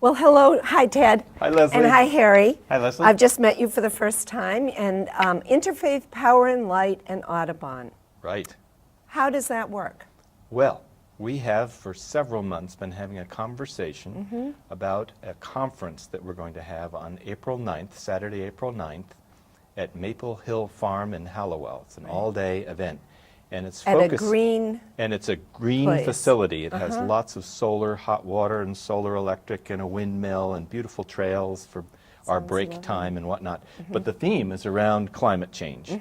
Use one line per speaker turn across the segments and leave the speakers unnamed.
Well, hello. Hi, Ted.
Hi, Leslie.
And hi, Harry.
Hi, Leslie.
I've just met you for the first time. And Interfaith Power and Light and Audubon.
Right.
How does that work?
Well, we have for several months been having a conversation about a conference that we're going to have on April 9th, Saturday, April 9th, at Maple Hill Farm in Hallowell. It's an all-day event. And it's
At
focused,
a green
and it's a green
place.
facility. It has lots of solar, hot water, and solar electric, and a windmill, and beautiful trails for our break
lovely.
time and whatnot. But the theme is around climate change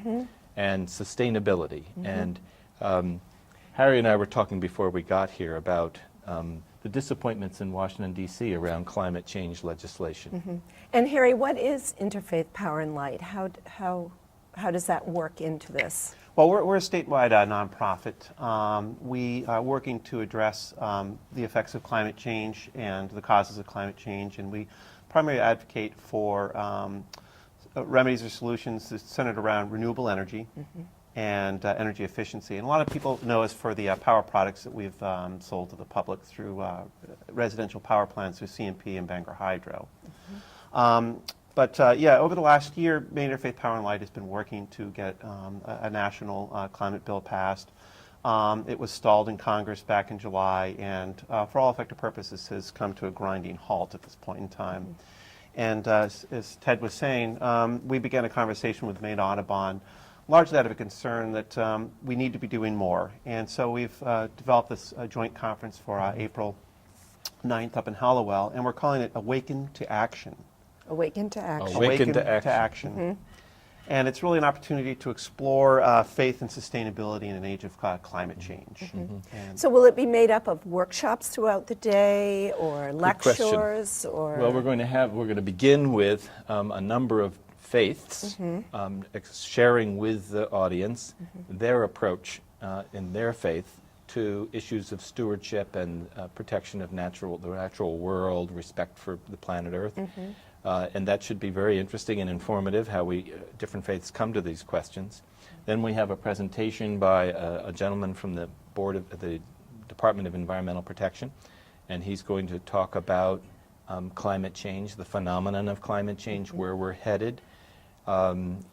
and sustainability. And Harry and I were talking before we got here about the disappointments in Washington, D.C. around climate change legislation.
And Harry, what is Interfaith Power and Light? How does that work into this?
Well, we're a statewide nonprofit. We are working to address the effects of climate change and the causes of climate change, and we primarily advocate for remedies or solutions centered around renewable energy and energy efficiency. And a lot of people know us for the power products that we've sold to the public through residential power plants through CMP and Bangor Hydro. But yeah, over the last year, Maine Interfaith Power and Light has been working to get a national climate bill passed. It was stalled in Congress back in July, and for all effective purposes has come to a grinding halt at this point in time. And as Ted was saying, we began a conversation with Maine Audubon, largely out of a concern that we need to be doing more. And so we've developed this joint conference for April 9th up in Hallowell, and we're calling it Awaken to Action.
Awaken to Action.
Awaken to Action.
And it's really an opportunity to explore faith and sustainability in an age of climate change. And
So will it be made up of workshops throughout the day, or
question.
lectures, or?
Well, we're going to begin with a number of faiths, sharing with the audience their approach in their faith to issues of stewardship and protection of the natural world, respect for the planet Earth. And that should be very interesting and informative, how different faiths come to these questions. Then we have a presentation by a gentleman from the the Department of Environmental Protection, and he's going to talk about climate change, the phenomenon of climate change, where we're headed. And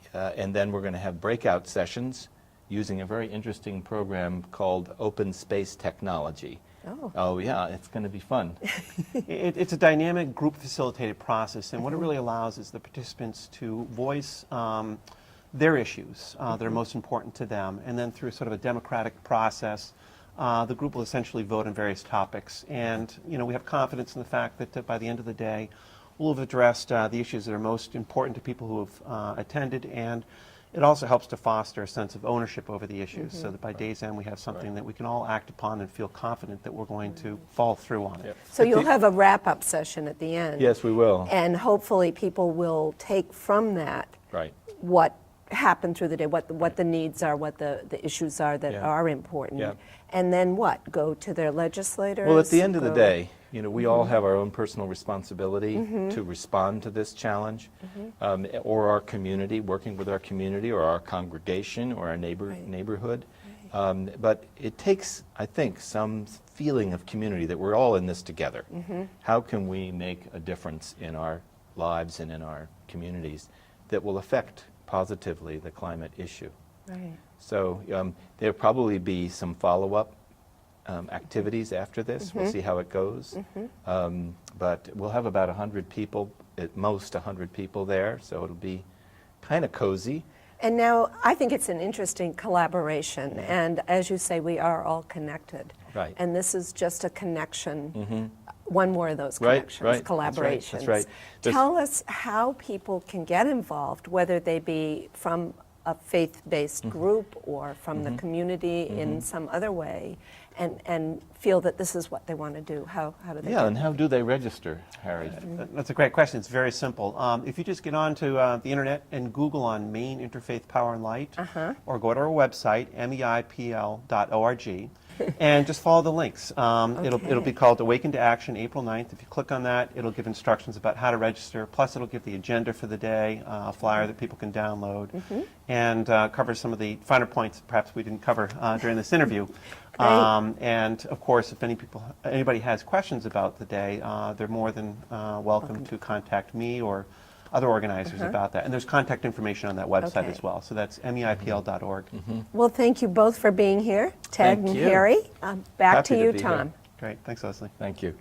then we're going to have breakout sessions using a very interesting program called Open Space Technology. Oh yeah, it's going to be fun.
it's a dynamic group facilitated process, and what it really allows is the participants to voice their issues that are most important to them, and then through sort of a democratic process, the group will essentially vote on various topics. And we have confidence in the fact that by the end of the day, we'll have addressed the issues that are most important to people who have attended, and it also helps to foster a sense of ownership over the issues, so that by day's end we have something that we can all act upon and feel confident that we're going to follow through on it.
So you'll have a wrap-up session at the end.
Yes, we will.
And hopefully people will take from that
Right.
what happened through the day, what the needs are, what the issues are that are important.
Yeah.
And then what? Go to their legislators?
Well, at the end of the day, we all have our own personal responsibility to respond to this challenge, or our community, working with our community, or our congregation, or our neighborhood. But it takes, I think, some feeling of community that we're all in this together. How can we make a difference in our lives and in our communities that will affect positively the climate issue?
Right.
So there'll probably be some follow-up activities after this. We'll see how it goes. But we'll have about 100 people, at most 100 people there, so it'll be kind of cozy.
And now I think it's an interesting collaboration, and as you say, we are all connected.
Right.
And this is just a connection, one more of those
Right,
connections,
right.
collaborations.
That's right.
Tell us how people can get involved, whether they be from a faith-based group or from the community in some other way, and feel that this is what they want to do. How do they
Yeah, and how do they register, Harry?
That's a great question. It's very simple. If you just get onto the internet and Google on Maine Interfaith Power and Light, or go to our website, meipl.org, And just follow the links. It'll be called Awaken to Action, April 9th. If you click on that, it'll give instructions about how to register. Plus, it'll give the agenda for the day, a flyer that people can download, and cover some of the finer points perhaps we didn't cover during this interview. And of course, if anybody has questions about the day, they're more than welcome to contact me or other organizers about that. And there's contact information on that website as well. So that's meipl.org.
Well, thank you both for being here, Ted
Thank
and
you.
Harry. Back
Happy
to
to
you,
be here.
Tom.
Great. Thanks, Leslie.
Thank you.